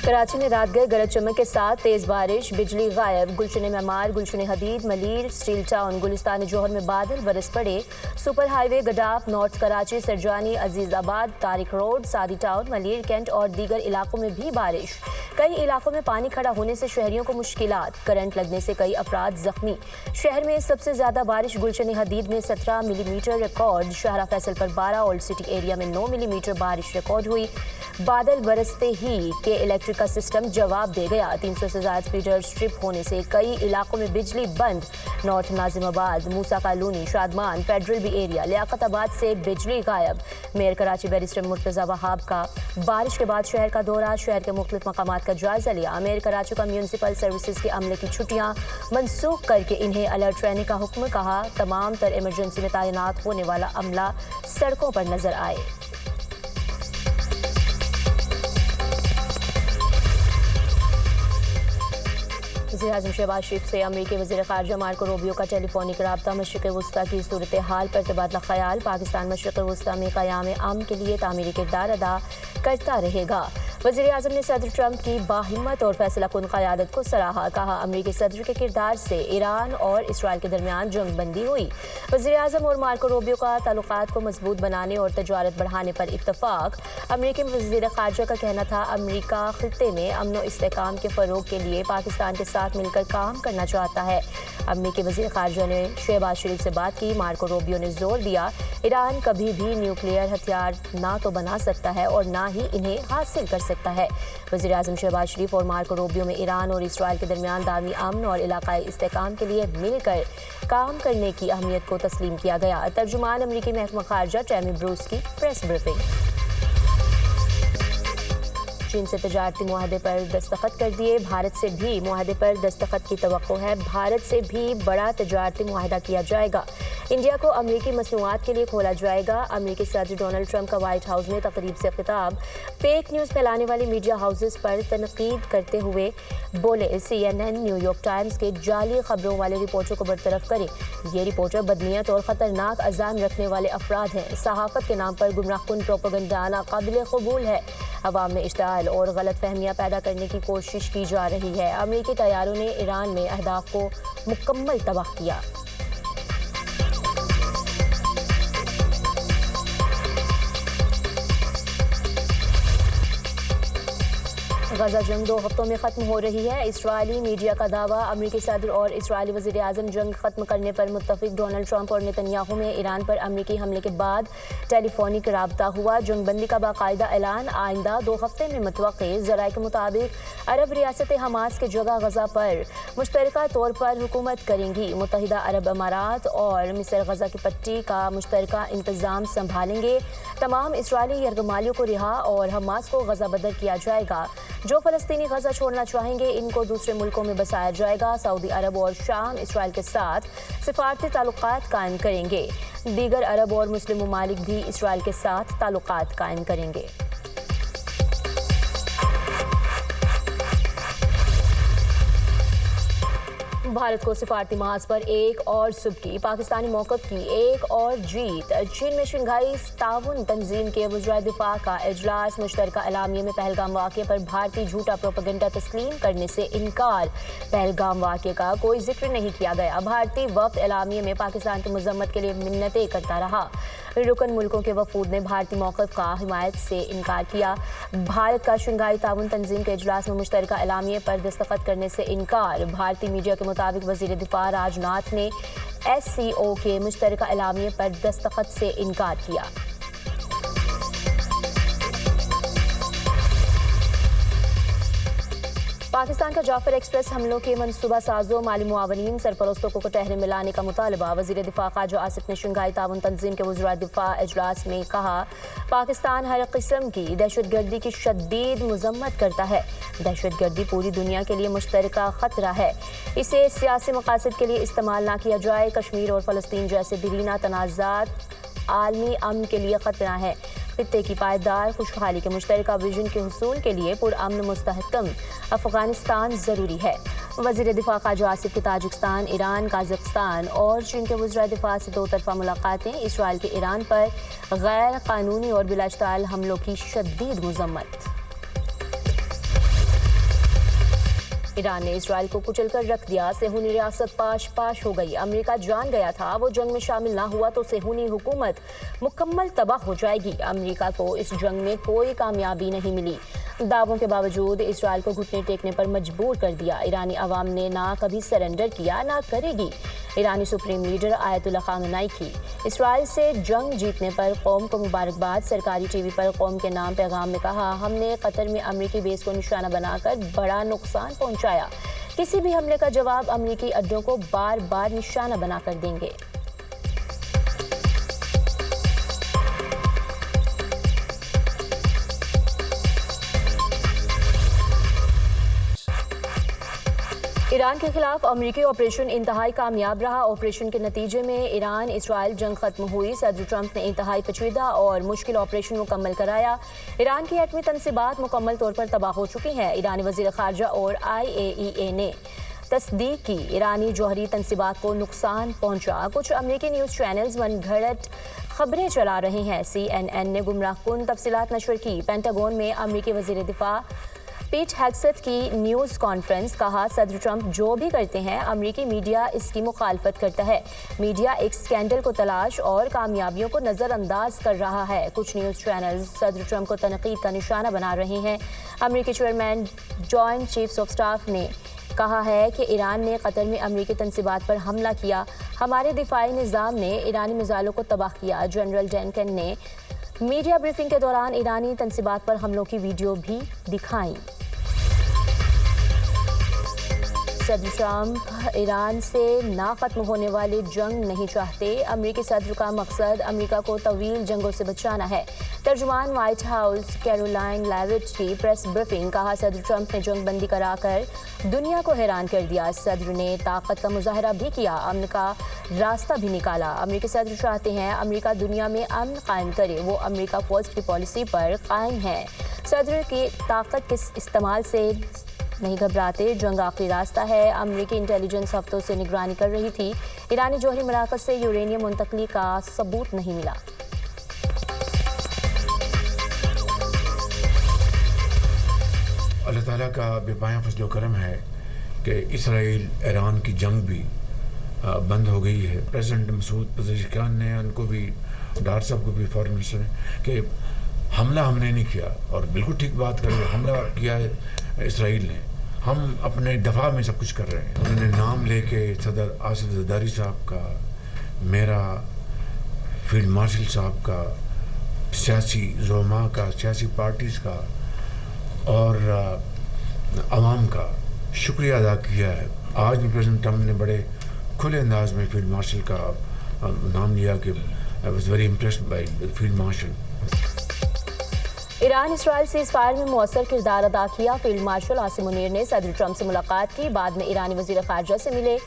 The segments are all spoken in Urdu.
کراچی میں رات گئے گرج چمک کے ساتھ تیز بارش، بجلی غائب، گلشن معمار، گلشن حدید، ملیر، اسٹیل ٹاؤن، گلستان جوہر میں بادل برس پڑے۔ سپر ہائی وے گڈاف، نارتھ کراچی، سرجانی، عزیز آباد، طارق روڈ، سادی ٹاؤن، ملیر کینٹ اور دیگر علاقوں میں بھی بارش۔ کئی علاقوں میں پانی کھڑا ہونے سے شہریوں کو مشکلات، کرنٹ لگنے سے کئی افراد زخمی۔ شہر میں سب سے زیادہ بارش گلشن حدید میں 17 ملی میٹر ریکارڈ، شاہراہ فیصل پر 12، اولڈ سٹی ایریا میں 9 ملی میٹر بارش ریکارڈ ہوئی۔ بادل برستے ہی کہ الیکٹرک کا سسٹم جواب دے گیا، 300 سے زائد فیڈر سٹرپ ہونے سے کئی علاقوں میں بجلی بند۔ North Nazimabad, Musa colony, Shadman, federal B area, Liaquatabad سے بجلی غائب۔ میئر کراچی بیرسٹر مرتضی وہاب کا بارش کے بعد شہر کا دورہ، شہر کے مختلف مقامات کا جائزہ لیا۔ میئر کراچی کا میونسپل سروسز کے عملے کی چھٹیاں منسوخ کر کے انہیں الرٹ رہنے کا حکم کہا۔ تمام تر ایمرجنسی میں تعینات ہونے والا عملہ سڑکوں پر نظر آئے۔ وزیر اعظم شہباز شریف سے امریکی وزیر خارجہ مارکو روبیو کا ٹیلی فونک رابطہ، مشرق وسطیٰ کی صورتحال پر تبادلہ خیال۔ پاکستان مشرق وسطیٰ میں قیام امن کے لیے تعمیری کردار ادا کرتا رہے گا۔ وزیر اعظم نے صدر ٹرمپ کی باہمت اور فیصلہ کن قیادت کو سراہا، کہا امریکی صدر کے کردار سے ایران اور اسرائیل کے درمیان جنگ بندی ہوئی۔ وزیر اعظم اور مارکو روبیو کا تعلقات کو مضبوط بنانے اور تجارت بڑھانے پر اتفاق۔ امریکی وزیر خارجہ کا کہنا تھا امریکہ خطے میں امن و استحکام کے فروغ کے لیے پاکستان کے ساتھ مل کر کام کرنا چاہتا ہے۔ امریکی وزیر خارجہ نے شہباز شریف سے بات کی۔ مارکو روبیو نے زور دیا ایران کبھی بھی نیوکلیئر ہتھیار نہ تو بنا سکتا ہے اور نہ ہی انہیں حاصل کر سکتا ہے۔ وزیر اعظم شہباز شریف اور مارکو روبیو میں ایران اور اسرائیل کے درمیان دائمی امن اور علاقائی استحکام کے لیے مل کر کام کرنے کی اہمیت کو تسلیم کیا گیا۔ ترجمان امریکی محکمہ خارجہ ٹیمی بروس کی پریس بریفنگ۔ چین سے تجارتی معاہدے پر دستخط کر دیے، بھارت سے بھی معاہدے پر دستخط کی توقع ہے۔ بھارت سے بھی بڑا تجارتی معاہدہ کیا جائے گا۔ انڈیا کو امریکی مصنوعات کے لیے کھولا جائے گا۔ امریکی صدر ڈونلڈ ٹرمپ کا وائٹ ہاؤس میں تقریب سے خطاب۔ فیک نیوز پھیلانے والی میڈیا ہاؤسز پر تنقید کرتے ہوئے بولے CNN، نیو یارک ٹائمز کے جعلی خبروں والے رپورٹر کو برطرف کریں۔ یہ رپورٹر بدنیت اور خطرناک عزائم رکھنے والے افراد ہیں۔ صحافت کے نام پر گمراہ کن پروپیگنڈا ناقابل قبول ہے۔ عوام میں اشتعال اور غلط فہمیاں پیدا کرنے کی کوشش کی جا رہی ہے۔ امریکی طیاروں نے ایران میں اہداف کو مکمل تباہ کیا۔ غزہ جنگ 2 ہفتوں میں ختم ہو رہی ہے، اسرائیلی میڈیا کا دعویٰ۔ امریکی صدر اور اسرائیلی وزیر اعظم جنگ ختم کرنے پر متفق۔ ڈونلڈ ٹرمپ اور نتنیاہو میں ایران پر امریکی حملے کے بعد ٹیلی فونک رابطہ ہوا۔ جنگ بندی کا باقاعدہ اعلان آئندہ 2 ہفتے میں متوقع۔ ذرائع کے مطابق عرب ریاستیں حماس کے جگہ غزہ پر مشترکہ طور پر حکومت کریں گی۔ متحدہ عرب امارات اور مصر غزہ کی پٹی کا مشترکہ انتظام سنبھالیں گے۔ تمام اسرائیلی یرغمالیوں کو رہا اور حماس کو غزہ بدر کیا جائے گا۔ جو فلسطینی غزہ چھوڑنا چاہیں گے ان کو دوسرے ملکوں میں بسایا جائے گا۔ سعودی عرب اور شام اسرائیل کے ساتھ سفارتی تعلقات قائم کریں گے۔ دیگر عرب اور مسلم ممالک بھی اسرائیل کے ساتھ تعلقات قائم کریں گے۔ بھارت کو سفارتی محاذ پر ایک اور صبح کی پاکستانی موقف کی ایک اور جیت۔ چین میں شنگھائی تعاون تنظیم کے وزرائے دفاع کا اجلاس۔ مشترکہ اعلامیے میں پہلگام واقعے پر بھارتی جھوٹا پروپیگنڈا تسلیم کرنے سے انکار۔ پہلگام واقعے کا کوئی ذکر نہیں کیا گیا۔ بھارتی وفد اعلامیے میں پاکستان کی مذمت کے لیے منتیں کرتا رہا۔ رکن ملکوں کے وفود نے بھارتی موقف کا حمایت سے انکار کیا۔ بھارت کا شنگھائی تعاون تنظیم کے اجلاس میں مشترکہ اعلامیے پر دستخط کرنے سے انکار۔ بھارتی میڈیا کے مطابق وزیر دفاع راج ناتھ نے SCO کے مشترکہ اعلامیے پر دستخط سے انکار کیا۔ پاکستان کا جعفر ایکسپریس حملوں کے منصوبہ سازوں، مالی معاونین، سرپرستوں کو کٹہرے ملانے کا مطالبہ۔ وزیر دفاع خواجہ آصف نے شنگھائی تعاون تنظیم کے وزرائے دفاع اجلاس میں کہا، پاکستان ہر قسم کی دہشت گردی کی شدید مذمت کرتا ہے۔ دہشت گردی پوری دنیا کے لیے مشترکہ خطرہ ہے، اسے سیاسی مقاصد کے لیے استعمال نہ کیا جائے۔ کشمیر اور فلسطین جیسے دیرینہ تنازعات عالمی امن کے لیے خطرہ ہیں۔ خطے کی پائیدار خوشحالی کے مشترکہ ویژن کے حصول کے لیے پرامن مستحکم افغانستان ضروری ہے۔ وزیر دفاع خواجہ آصف کی تاجکستان، ایران، قازقستان اور چین کے وزرائے دفاع سے 2 طرفہ ملاقاتیں۔ اسرائیل کے ایران پر غیر قانونی اور بلا اشتعال حملوں کی شدید مذمت۔ ایران نے اسرائیل کو کچل کر رکھ دیا، صہیونی ریاست پاش پاش ہو گئی۔ امریکہ جان گیا تھا وہ جنگ میں شامل نہ ہوا تو صہیونی حکومت مکمل تباہ ہو جائے گی۔ امریکہ کو اس جنگ میں کوئی کامیابی نہیں ملی، دعووں کے باوجود اسرائیل کو گھٹنے ٹیکنے پر مجبور کر دیا۔ ایرانی عوام نے نہ کبھی سرنڈر کیا نہ کرے گی۔ ایرانی سپریم لیڈر آیت اللہ خامنائی کی اسرائیل سے جنگ جیتنے پر قوم کو مبارکباد۔ سرکاری ٹی وی پر قوم کے نام پیغام میں کہا، ہم نے قطر میں امریکی بیس کو نشانہ بنا کر بڑا نقصان پہنچایا، کسی بھی حملے کا جواب امریکی اڈوں کو بار بار نشانہ بنا کر دیں گے۔ ایران کے خلاف امریکی آپریشن انتہائی کامیاب رہا۔ آپریشن کے نتیجے میں ایران اسرائیل جنگ ختم ہوئی۔ صدر ٹرمپ نے انتہائی پیچیدہ اور مشکل آپریشن مکمل کرایا۔ ایران کی ایٹمی تنصیبات مکمل طور پر تباہ ہو چکی ہیں۔ ایرانی وزیر خارجہ اور IAEA نے تصدیق کی، ایرانی جوہری تنصیبات کو نقصان پہنچا۔ کچھ امریکی نیوز چینلز من گھڑت خبریں چلا رہے ہیں۔ CNN نے گمراہ کن تفصیلات نشر کی۔ پینٹاگون میں امریکی وزیر دفاع پیٹ ہیگسٹ کی نیوز کانفرنس، کہا صدر ٹرمپ جو بھی کرتے ہیں امریکی میڈیا اس کی مخالفت کرتا ہے۔ میڈیا ایک اسکینڈل کو تلاش اور کامیابیوں کو نظر انداز کر رہا ہے۔ کچھ نیوز چینلز صدر ٹرمپ کو تنقید کا نشانہ بنا رہے ہیں۔ امریکی chairman joint chiefs of staff نے کہا ہے کہ ایران نے قطر میں امریکی تنصیبات پر حملہ کیا، ہمارے دفاعی نظام نے ایرانی میزائلوں کو تباہ کیا۔ جنرل ڈینکن نے میڈیا بریفنگ کے دوران ایرانی تنصیبات پر حملوں کی ویڈیو بھی دکھائیں۔ صدر ٹرمپ ایران سے نہ ختم ہونے والی جنگ نہیں چاہتے۔ امریکی صدر کا مقصد امریکہ کو طویل جنگوں سے بچانا ہے۔ ترجمان وائٹ ہاؤس کیرولائن لیوٹ کی پریس بریفنگ، کہا صدر ٹرمپ نے جنگ بندی کرا کر دنیا کو حیران کر دیا۔ صدر نے طاقت کا مظاہرہ بھی کیا، امن کا راستہ بھی نکالا۔ امریکی صدر چاہتے ہیں امریکہ دنیا میں امن قائم کرے، وہ امریکہ فرسٹ کی پالیسی پر قائم ہے۔ صدر کی طاقت کے استعمال سے نہیں گھبراتے، جنگ آخری راستہ ہے۔ امریکی انٹیلیجنس ہفتوں سے نگرانی کر رہی تھی، ایرانی جوہری مراکز سے یورینیم منتقلی کا ثبوت نہیں ملا۔ اللہ تعالیٰ کا بے پایاں فضل و کرم ہے کہ اسرائیل ایران کی جنگ بھی بند ہو گئی ہے۔ پریزیڈنٹ مسعود پزشکیان نے ان کو بھی، ڈار صاحب کو بھی، فارن منسٹر نے، کہ حملہ ہم نے نہیں کیا، اور بالکل ٹھیک بات کر رہے ہیں، حملہ کیا ہے اسرائیل نے، ہم اپنے دفاع میں سب کچھ کر رہے ہیں۔ انہوں نے نام لے کے صدر آصف زرداری صاحب کا، میرا، فیلڈ مارشل صاحب کا، سیاسی زعماء کا، سیاسی پارٹیز کا اور عوام کا شکریہ ادا کیا ہے۔ آج بھی پریزیڈنٹ ٹرمپ نے بڑے کھلے انداز میں فیلڈ مارشل کا نام لیا کہ I was very impressed by the field marshal. Iran Israel cease fire میں مؤثر کردار ادا کیا۔ فیلڈ مارشل عاصم منیر نے صدر ٹرمپ سے ملاقات کی، بعد میں ایرانی وزیر خارجہ سے ملے۔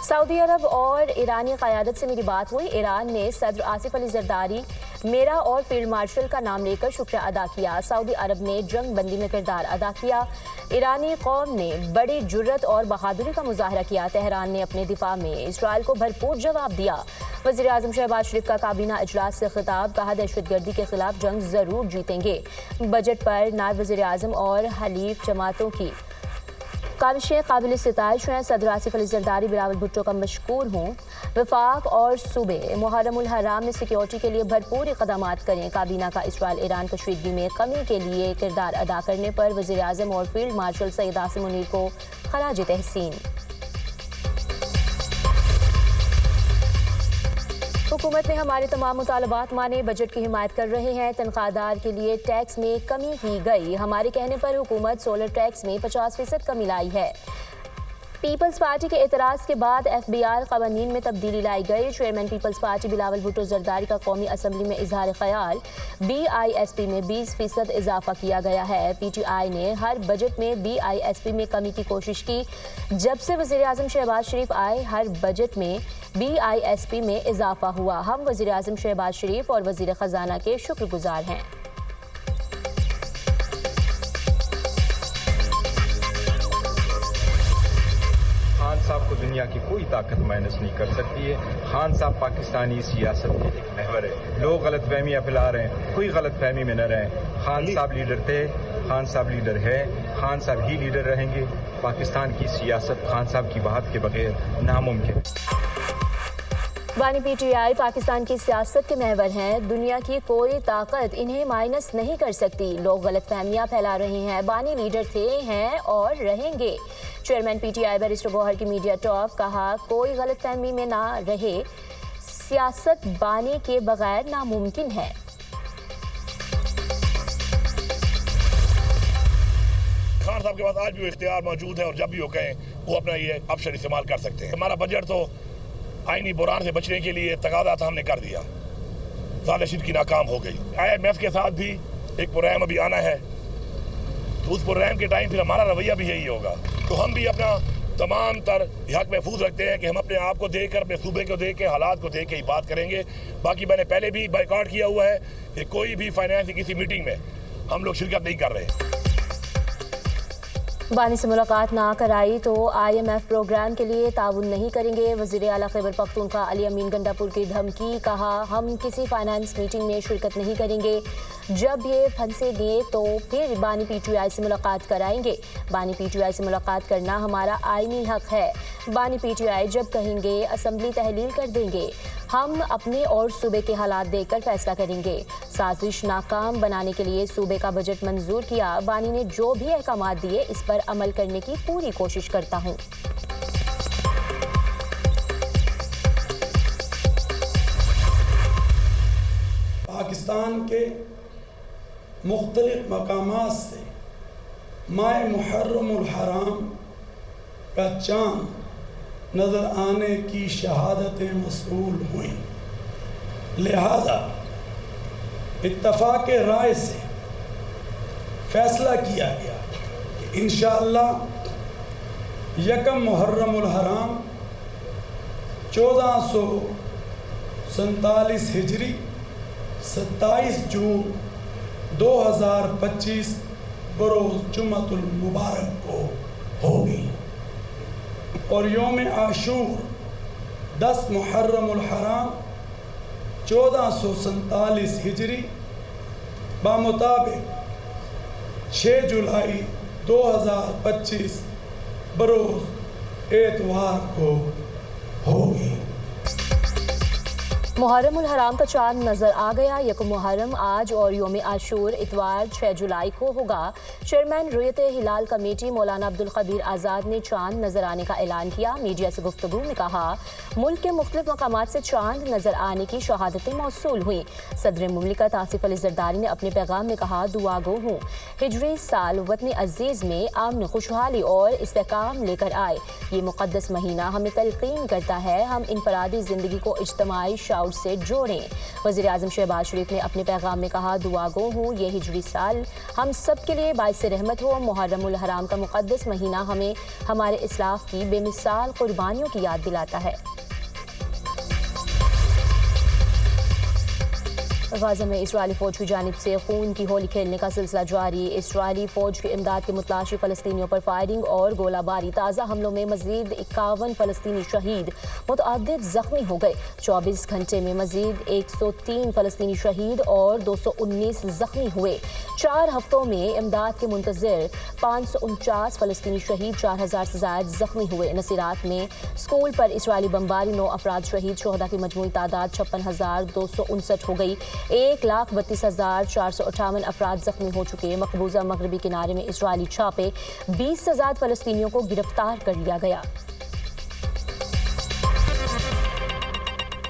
سعودی عرب اور ایرانی قیادت سے میری بات ہوئی۔ ایران نے صدر آصف علی زرداری، میرا اور فیلڈ مارشل کا نام لے کر شکریہ ادا کیا۔ سعودی عرب نے جنگ بندی میں کردار ادا کیا۔ ایرانی قوم نے بڑی جرت اور بہادری کا مظاہرہ کیا۔ تہران نے اپنے دفاع میں اسرائیل کو بھرپور جواب دیا۔ وزیر اعظم شہباز شریف کا کابینہ اجلاس سے خطاب، کہا دہشت گردی کے خلاف جنگ ضرور جیتیں گے۔ بجٹ پر نائب وزیر اعظم اور حلیف جماعتوں کی کاوشیں قابل ستائش ہیں۔ صدر آصف علی زرداری بلاول بھٹو کا مشکور ہوں۔ وفاق اور صوبے محرم الحرام میں سیکیورٹی کے لیے بھرپور اقدامات کریں۔ کابینہ کا اسرائیل ایران کشیدگی میں کمی کے لیے کردار ادا کرنے پر وزیر اعظم اور فیلڈ مارشل سید عاصم منیر کو خراج تحسین۔ حکومت نے ہمارے تمام مطالبات مانے، بجٹ کی حمایت کر رہے ہیں۔ تنخواہ دار کے لیے ٹیکس میں کمی کی گئی، ہمارے کہنے پر حکومت سولر ٹیکس میں 50% کمی لائی ہے۔ پیپلز پارٹی کے اعتراض کے بعد FBR قوانین میں تبدیلی لائی گئی۔ چیئرمین پیپلز پارٹی بلاول بھٹو زرداری کا قومی اسمبلی میں اظہار خیال، BISP میں 20% اضافہ کیا گیا ہے۔ PTI نے ہر بجٹ میں BISP میں کمی کی کوشش کی۔ جب سے وزیر اعظم شہباز شریف آئے، ہر بجٹ میں BISP میں اضافہ ہوا۔ ہم وزیر اعظم شہباز شریف اور وزیر خزانہ کے شکر گزار ہیں۔ خان صاحب کو دنیا کی کوئی طاقت مائنس نہیں کر سکتی ہے۔ خان صاحب پاکستانی سیاست کے ایک محور ہے۔ لوگ غلط فہمیاں پھیلا رہے ہیں، کوئی غلط فہمی میں نہ رہیں۔ خان صاحب لیڈر تھے، خان صاحب لیڈر ہے, خان صاحب ہی لیڈر رہیں گے. پاکستان کی سیاست خان صاحب کی بات کے بغیر ناممکن. بانی پی ٹی آئی پاکستان کی سیاست کے محور ہیں. دنیا کی کوئی طاقت انہیں مائنس نہیں کر سکتی. لوگ غلط فہمیاں پھیلا رہے ہیں. بانی لیڈر تھے, ہیں اور رہیں گے. Chairman P T I barrister Gohar کی میڈیا ٹاک. کہا کوئی غلط فہمی میں نہ رہے, سیاست بانی کے بغیر ناممکن ہے. خان صاحب کے پاس آج بھی وہ اختیار موجود ہے اور جب بھی وہ کہیں وہ اپنا یہ آپشن استعمال کر سکتے ہیں. ہمارا بجٹ تو آئینی بحران سے بچنے کے لیے تقاضا تھا, ہم نے کر دیا. سازش کی ناکام ہو گئی. IMF کے ساتھ بھی ایک پروگرام ابھی آنا ہے, تو اس پروگرام کے ٹائم پھر ہمارا رویہ بھی یہی ہوگا. تو ہم بھی اپنا تمام تر حق محفوظ رکھتے ہیں کہ ہم اپنے آپ کو دیکھ کر, اپنے صوبے کو دیکھ کے, حالات کو دیکھ کے ہی بات کریں گے. باقی میں نے پہلے بھی بائیکاٹ کیا ہوا ہے کہ کوئی بھی فائنانس کی کسی میٹنگ میں ہم لوگ شرکت نہیں کر رہے. بانی سے ملاقات نہ کرائی تو IMF پروگرام کے لیے تعاون نہیں کریں گے. وزیر اعلیٰ خیبر پختونخوا علی امین گنڈاپور کی دھمکی. کہا ہم کسی فائنانس میٹنگ میں شرکت نہیں کریں گے. جب یہ پھنسے گے تو پھر بانی پی ٹی آئی سے ملاقات کرائیں گے. بانی پی ٹی آئی سے ملاقات کرنا ہمارا آئینی حق ہے. بانی پی ٹی آئی جب کہیں گے اسمبلی تحلیل کر دیں گے. ہم اپنے اور صوبے کے حالات دیکھ کر فیصلہ کریں گے. سازش ناکام بنانے کے لیے صوبے کا بجٹ منظور کیا. بانی نے جو بھی احکامات دیے اس پر عمل کرنے کی پوری کوشش کرتا ہوں. پاکستان کے مختلف مقامات سے ماہ محرم الحرام کا چاند نظر آنے کی شہادتیں موصول ہوئیں. لہذا اتفاق رائے سے فیصلہ کیا گیا کہ انشاءاللہ 1 محرم الحرام 1447 ہجری 27 جون 2025 بروز جمعۃ المبارک کو ہوگی, اور یوم عاشور 10 محرم الحرام 1447 ہجری بمطابق 6 جولائی 2025 بروز اتوار کو ہوگی. محرم الحرام کا چاند نظر آ گیا. 1 محرم آج اور یوم عاشور اتوار 6 جولائی کو ہوگا. چیئرمین رویت ہلال کمیٹی مولانا عبدالقدیر آزاد نے چاند نظر آنے کا اعلان کیا. میڈیا سے گفتگو میں کہا ملک کے مختلف مقامات سے چاند نظر آنے کی شہادتیں موصول ہوئیں. صدر مملکت آصف علی زرداری نے اپنے پیغام میں کہا دعا گو ہوں ہجری سال وطن عزیز میں امن, خوشحالی اور استحکام لے کر آئے. یہ مقدس مہینہ ہمیں تلقین کرتا ہے ہم انفرادی زندگی کو اجتماعی شعور سے جوڑیں. وزیر اعظم شہباز شریف نے اپنے پیغام میں کہا دعا گو ہوں یہ ہجری سال ہم سب کے لیے باعث رحمت ہو. محرم الحرام کا مقدس مہینہ ہمیں ہمارے اسلاف کی بے مثال قربانیوں کی یاد دلاتا ہے. غزہ میں اسرائیلی فوج کی جانب سے خون کی ہولی کھیلنے کا سلسلہ جاری. اسرائیلی فوج کی امداد کے متلاشی فلسطینیوں پر فائرنگ اور گولہ باری. تازہ حملوں میں مزید 51 فلسطینی شہید, متعدد زخمی ہو گئے. 24 گھنٹے میں مزید 103 فلسطینی شہید اور 219 زخمی ہوئے. 4 ہفتوں میں امداد کے منتظر 549 فلسطینی شہید, 4000 سے زائد زخمی ہوئے. نصیرات میں اسکول پر اسرائیلی بمباری, 9 افراد شہید. شہداء کی مجموعی تعداد 56,259 ہو گئی. 1,32,458 افراد زخمی ہو چکے. مقبوضہ مغربی کنارے میں اسرائیلی چھاپے, 20 سے زائد فلسطینیوں کو گرفتار کر لیا گیا.